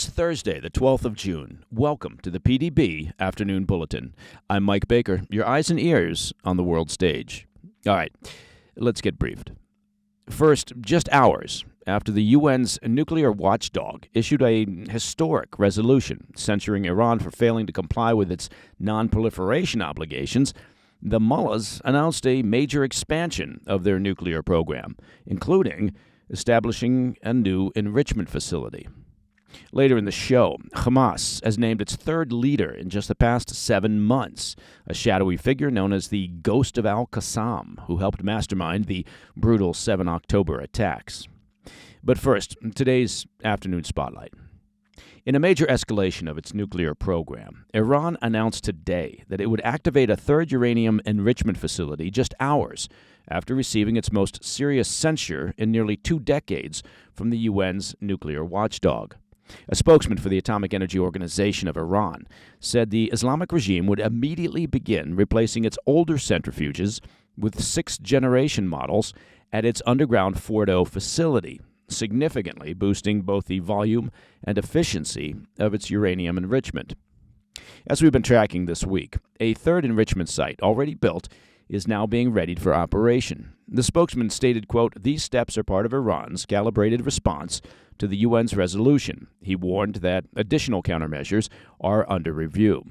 It's Thursday, the 12th of June. Welcome to the PDB Afternoon Bulletin. I'm Mike Baker, your eyes and ears on the world stage. All right, let's get briefed. First, just hours after the UN's nuclear watchdog issued a historic resolution censuring Iran for failing to comply with its non-proliferation obligations, the mullahs announced a major expansion of their nuclear program, including establishing a new enrichment facility. Later in the show, Hamas has named its third leader in just the past 7 months, a shadowy figure known as the ghost of al-Qassam, who helped mastermind the brutal 7 October attacks. But first, today's afternoon spotlight. In a major escalation of its nuclear program, Iran announced today that it would activate a third uranium enrichment facility just hours after receiving its most serious censure in nearly 2 decades from the UN's nuclear watchdog. A spokesman for the Atomic Energy Organization of Iran said the Islamic regime would immediately begin replacing its older centrifuges with 6th-generation models at its underground Fordo facility, significantly boosting both the volume and efficiency of its uranium enrichment. As we've been tracking this week, a third enrichment site already built is now being readied for operation. The spokesman stated, quote, "These steps are part of Iran's calibrated response to the UN's resolution." He warned that additional countermeasures are under review.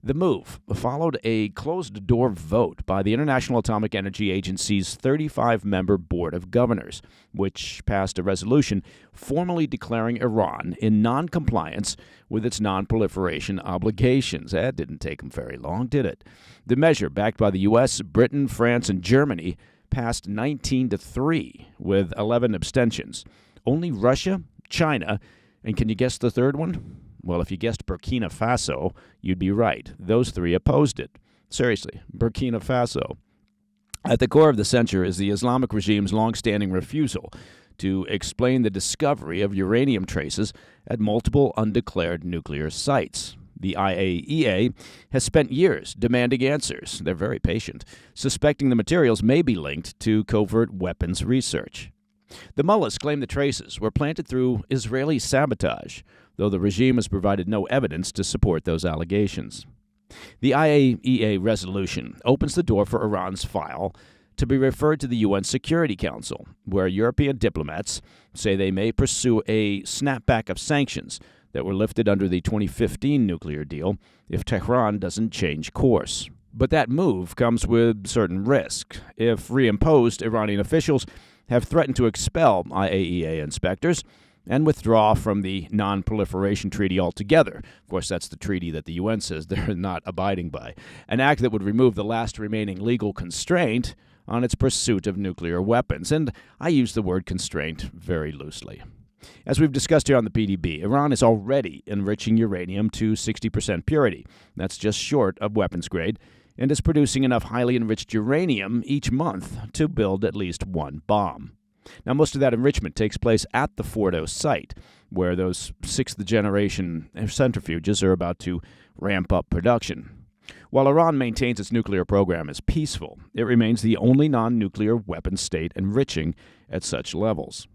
The move followed a closed-door vote by the International Atomic Energy Agency's 35-member Board of Governors, which passed a resolution formally declaring Iran in non-compliance with its non-proliferation obligations. That didn't take them very long, did it? The measure, backed by the U.S., Britain, France, and Germany, passed 19-3 with 11 abstentions. Only Russia, China, and can you guess the third one? Well, if you guessed Burkina Faso, you'd be right. Those 3 opposed it. Seriously, Burkina Faso. At the core of the censure is the Islamic regime's long-standing refusal to explain the discovery of uranium traces at multiple undeclared nuclear sites. The IAEA has spent years demanding answers. They're very patient, suspecting the materials may be linked to covert weapons research. The mullahs claim the traces were planted through Israeli sabotage, though the regime has provided no evidence to support those allegations. The IAEA resolution opens the door for Iran's file to be referred to the UN Security Council, where European diplomats say they may pursue a snapback of sanctions that were lifted under the 2015 nuclear deal if Tehran doesn't change course. But that move comes with certain risk. If reimposed, Iranian officials have threatened to expel IAEA inspectors and withdraw from the Non-Proliferation Treaty altogether. Of course, that's the treaty that the UN says they're not abiding by, an act that would remove the last remaining legal constraint on its pursuit of nuclear weapons. And I use the word constraint very loosely. As we've discussed here on the PDB, Iran is already enriching uranium to 60% purity. That's just short of weapons grade, and is producing enough highly enriched uranium each month to build at least 1 bomb. Now, most of that enrichment takes place at the Fordo site, where those 6th-generation centrifuges are about to ramp up production. While Iran maintains its nuclear program as peaceful, it remains the only non-nuclear weapon state enriching at such levels.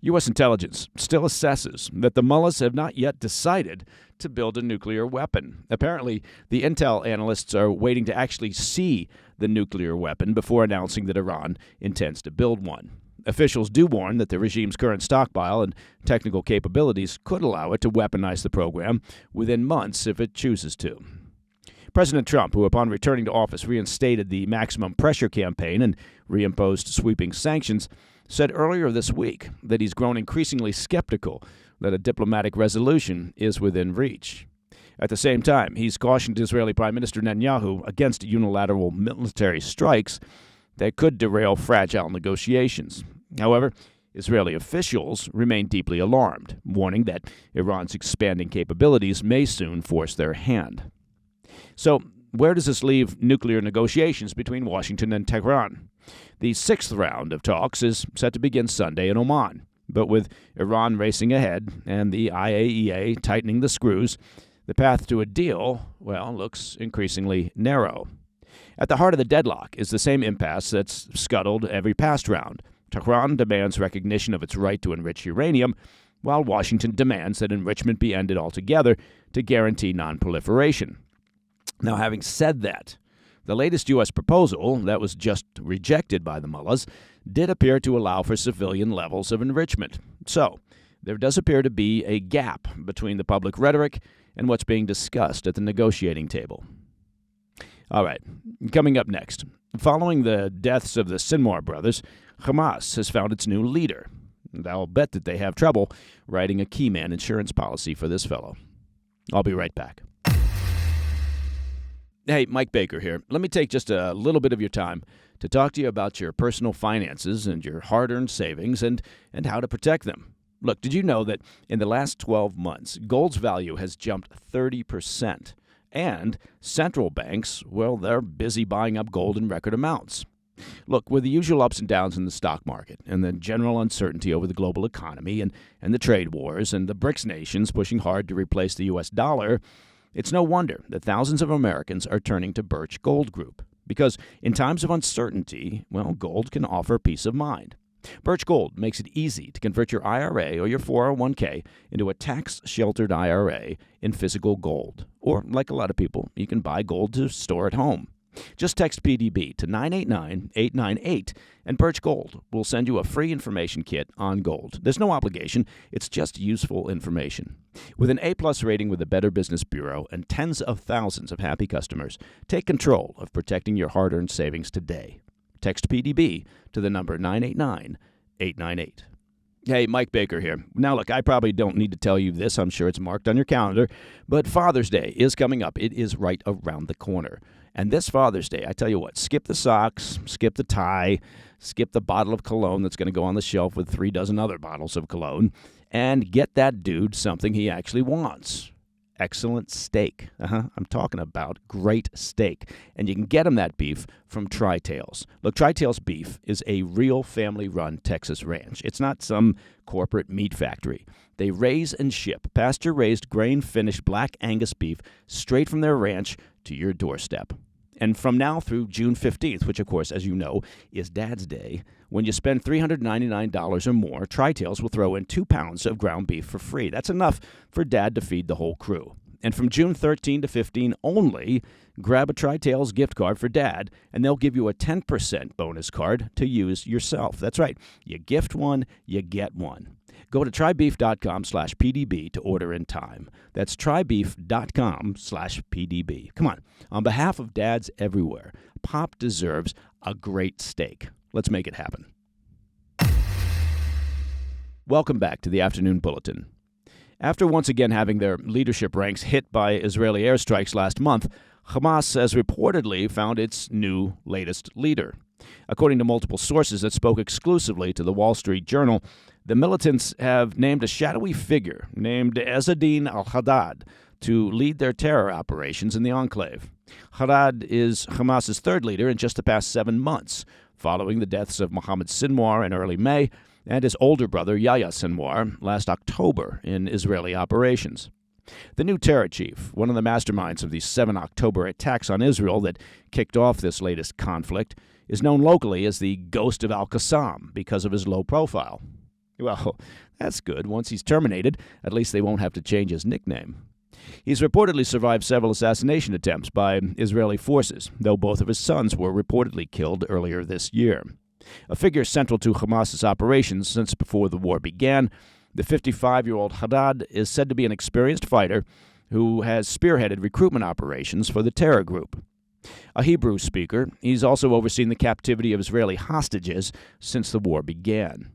U.S. intelligence still assesses that the mullahs have not yet decided to build a nuclear weapon. Apparently, the intel analysts are waiting to actually see the nuclear weapon before announcing that Iran intends to build one. Officials do warn that the regime's current stockpile and technical capabilities could allow it to weaponize the program within months if it chooses to. President Trump, who upon returning to office reinstated the maximum pressure campaign and reimposed sweeping sanctions, said earlier this week that he's grown increasingly skeptical that a diplomatic resolution is within reach. At the same time, he's cautioned Israeli Prime Minister Netanyahu against unilateral military strikes that could derail fragile negotiations. However, Israeli officials remain deeply alarmed, warning that Iran's expanding capabilities may soon force their hand. So, where does this leave nuclear negotiations between Washington and Tehran? The 6th round of talks is set to begin Sunday in Oman, but with Iran racing ahead and the IAEA tightening the screws, the path to a deal, well, looks increasingly narrow. At the heart of the deadlock is the same impasse that's scuttled every past round. Tehran demands recognition of its right to enrich uranium, while Washington demands that enrichment be ended altogether to guarantee non-proliferation. Now, having said that, the latest U.S. proposal that was just rejected by the mullahs did appear to allow for civilian levels of enrichment. So, there does appear to be a gap between the public rhetoric and what's being discussed at the negotiating table. All right, coming up next. Following the deaths of the Sinwar brothers, Hamas has found its new leader. And I'll bet that they have trouble writing a key man insurance policy for this fellow. I'll be right back. Hey, Mike Baker here. Let me take just a little bit of your time to talk to you about your personal finances and your hard-earned savings and how to protect them. Look, did you know that in the last 12 months, gold's value has jumped 30%? And central banks, well, they're busy buying up gold in record amounts. Look, with the usual ups and downs in the stock market and the general uncertainty over the global economy and the trade wars and the BRICS nations pushing hard to replace the U.S. dollar, it's no wonder that thousands of Americans are turning to Birch Gold Group. Because in times of uncertainty, well, gold can offer peace of mind. Birch Gold makes it easy to convert your IRA or your 401k into a tax-sheltered IRA in physical gold. Or, like a lot of people, you can buy gold to store at home. Just text PDB to 989-898, and Birch Gold will send you a free information kit on gold. There's no obligation. It's just useful information. With an A-plus rating with the Better Business Bureau and tens of thousands of happy customers, take control of protecting your hard-earned savings today. Text PDB to the number 989-898. Hey, Mike Baker here. Now, look, I probably don't need to tell you this. I'm sure it's marked on your calendar. But Father's Day is coming up. It is right around the corner. And this Father's Day, I tell you what, skip the socks, skip the tie, skip the bottle of cologne that's going to go on the shelf with 3 dozen other bottles of cologne, and get that dude something he actually wants. Excellent steak. I'm talking about great steak. And you can get him that beef from Tri-Tails. Look, Tri-Tails beef is a real family-run Texas ranch. It's not some corporate meat factory. They raise and ship pasture-raised, grain-finished black Angus beef straight from their ranch to your doorstep. And from now through June 15th, which, of course, as you know, is Dad's Day, when you spend $399 or more, Tri-Tails will throw in 2 pounds of ground beef for free. That's enough for Dad to feed the whole crew. And from June 13 to 15 only, grab a Tri-Tails gift card for Dad, and they'll give you a 10% bonus card to use yourself. That's right. You gift one, you get one. Go to trybeef.com/PDB to order in time. That's trybeef.com/PDB. Come on behalf of dads everywhere, Pop deserves a great steak. Let's make it happen. Welcome back to the Afternoon Bulletin. After once again having their leadership ranks hit by Israeli airstrikes last month, Hamas has reportedly found its new latest leader. According to multiple sources that spoke exclusively to the Wall Street Journal, the militants have named a shadowy figure named Ezzedine al-Haddad to lead their terror operations in the enclave. Haddad is Hamas's third leader in just the past 7 months, following the deaths of Mohammed Sinwar in early May and his older brother Yahya Sinwar last October in Israeli operations. The new terror chief, one of the masterminds of the 7 October attacks on Israel that kicked off this latest conflict, is known locally as the Ghost of al-Qassam because of his low profile. Well, that's good. Once he's terminated, at least they won't have to change his nickname. He's reportedly survived several assassination attempts by Israeli forces, though both of his sons were reportedly killed earlier this year. A figure central to Hamas's operations since before the war began, the 55-year-old Haddad is said to be an experienced fighter who has spearheaded recruitment operations for the terror group. A Hebrew speaker, he's also overseen the captivity of Israeli hostages since the war began.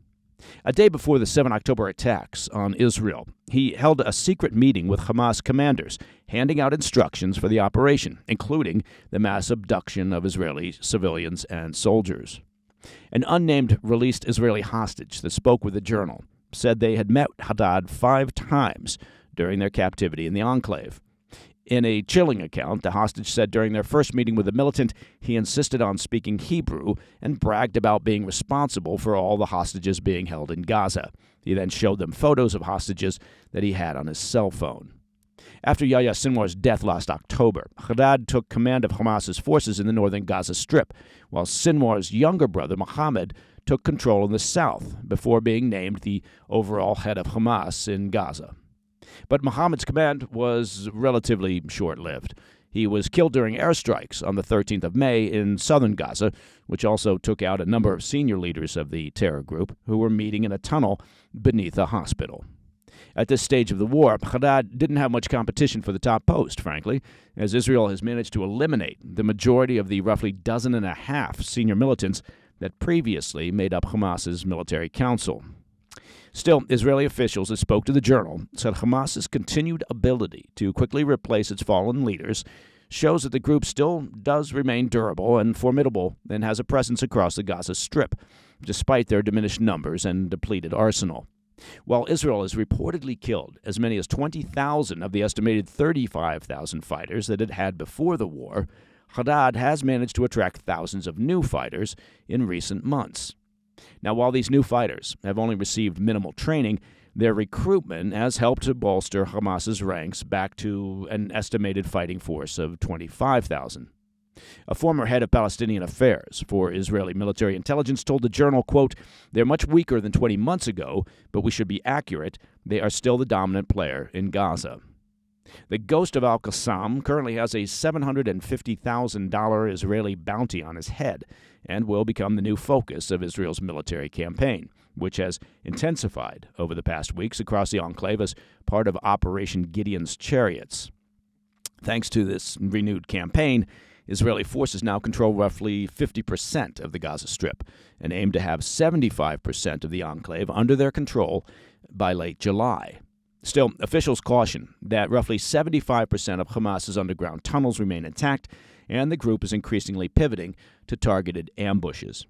A day before the 7 October attacks on Israel, he held a secret meeting with Hamas commanders, handing out instructions for the operation, including the mass abduction of Israeli civilians and soldiers. An unnamed released Israeli hostage that spoke with the Journal said they had met Haddad 5 times during their captivity in the enclave. In a chilling account, the hostage said during their first meeting with the militant, he insisted on speaking Hebrew and bragged about being responsible for all the hostages being held in Gaza. He then showed them photos of hostages that he had on his cell phone. After Yahya Sinwar's death last October, Haddad took command of Hamas's forces in the northern Gaza Strip, while Sinwar's younger brother, Mohammed, took control in the south before being named the overall head of Hamas in Gaza. But Mohammed's command was relatively short-lived. He was killed during airstrikes on the 13th of May in southern Gaza, which also took out a number of senior leaders of the terror group who were meeting in a tunnel beneath a hospital. At this stage of the war, Haddad didn't have much competition for the top post, frankly, as Israel has managed to eliminate the majority of the roughly 12.5 senior militants that previously made up Hamas's military council. Still, Israeli officials that spoke to the Journal said Hamas's continued ability to quickly replace its fallen leaders shows that the group still does remain durable and formidable and has a presence across the Gaza Strip, despite their diminished numbers and depleted arsenal. While Israel has reportedly killed as many as 20,000 of the estimated 35,000 fighters that it had before the war, Haddad has managed to attract thousands of new fighters in recent months. Now, while these new fighters have only received minimal training, their recruitment has helped to bolster Hamas's ranks back to an estimated fighting force of 25,000. A former head of Palestinian affairs for Israeli military intelligence told the Journal, quote, "They're much weaker than 20 months ago, but we should be accurate. They are still the dominant player in Gaza." The ghost of al-Qassam currently has a $750,000 Israeli bounty on his head and will become the new focus of Israel's military campaign, which has intensified over the past weeks across the enclave as part of Operation Gideon's Chariots. Thanks to this renewed campaign, Israeli forces now control roughly 50% of the Gaza Strip and aim to have 75% of the enclave under their control by late July. Still, officials caution that roughly 75% of Hamas's underground tunnels remain intact, and the group is increasingly pivoting to targeted ambushes.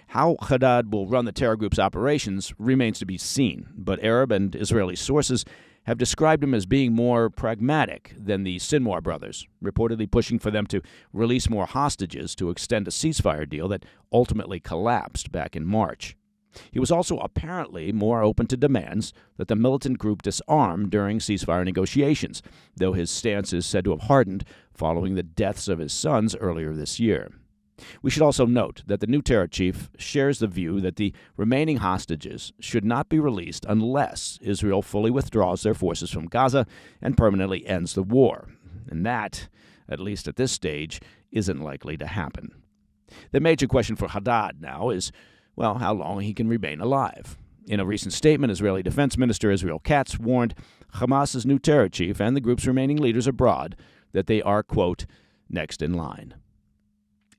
How Haddad will run the terror group's operations remains to be seen, but Arab and Israeli sources have described him as being more pragmatic than the Sinwar brothers, reportedly pushing for them to release more hostages to extend a ceasefire deal that ultimately collapsed back in March. He was also apparently more open to demands that the militant group disarm during ceasefire negotiations, though his stance is said to have hardened following the deaths of his sons earlier this year. We should also note that the new terror chief shares the view that the remaining hostages should not be released unless Israel fully withdraws their forces from Gaza and permanently ends the war. And that, at least at this stage, isn't likely to happen. The major question for Haddad now is, well, how long he can remain alive. In a recent statement, Israeli Defense Minister Israel Katz warned Hamas's new terror chief and the group's remaining leaders abroad that they are, quote, next in line.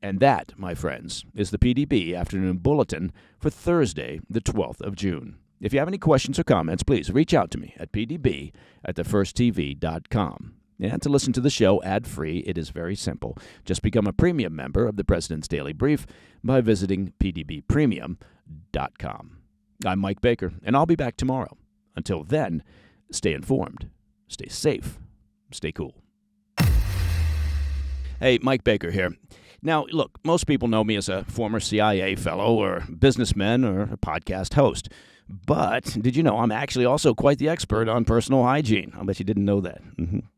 And that, my friends, is the PDB Afternoon Bulletin for Thursday, the 12th of June. If you have any questions or comments, please reach out to me at pdb@thefirsttv.com. And to listen to the show ad-free, it is very simple. Just become a premium member of the President's Daily Brief by visiting pdbpremium.com. I'm Mike Baker, and I'll be back tomorrow. Until then, stay informed, stay safe, stay cool. Hey, Mike Baker here. Now, look, most people know me as a former CIA fellow or businessman or a podcast host. But did you know I'm actually also quite the expert on personal hygiene? I bet you didn't know that.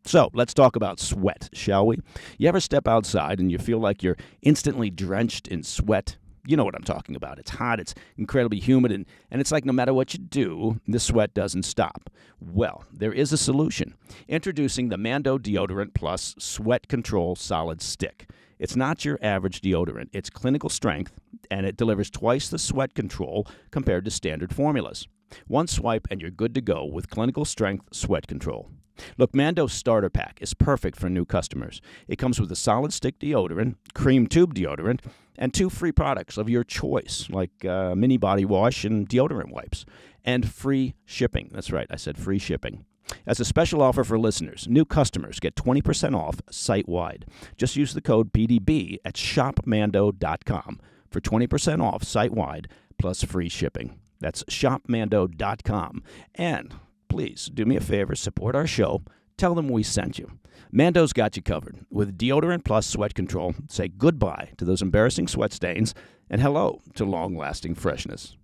So let's talk about sweat, shall we? You ever step outside and you feel like you're instantly drenched in sweat? You know what I'm talking about. It's hot, it's incredibly humid, and it's like no matter what you do, the sweat doesn't stop. Well, there is a solution. Introducing the Mando Deodorant Plus Sweat Control Solid Stick. It's not your average deodorant. It's clinical strength, and it delivers twice the sweat control compared to standard formulas. One swipe, and you're good to go with clinical strength sweat control. Look, Mando's starter pack is perfect for new customers. It comes with a solid stick deodorant, cream tube deodorant, and 2 free products of your choice, like mini body wash and deodorant wipes, and free shipping. That's right, I said free shipping. As a special offer for listeners, new customers get 20% off site-wide. Just use the code PDB at shopmando.com for 20% off site-wide plus free shipping. That's shopmando.com. And please do me a favor, support our show. Tell them we sent you. Mando's got you covered. With Deodorant Plus Sweat Control, say goodbye to those embarrassing sweat stains and hello to long-lasting freshness.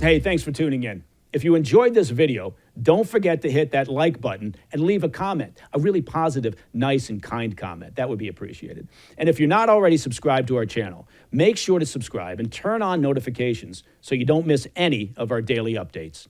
Hey, thanks for tuning in. If you enjoyed this video, Don't forget to hit that like button and leave a comment, a really positive, nice, and kind comment. That would be appreciated. And if you're not already subscribed to our channel, make sure to subscribe and turn on notifications so you don't miss any of our daily updates.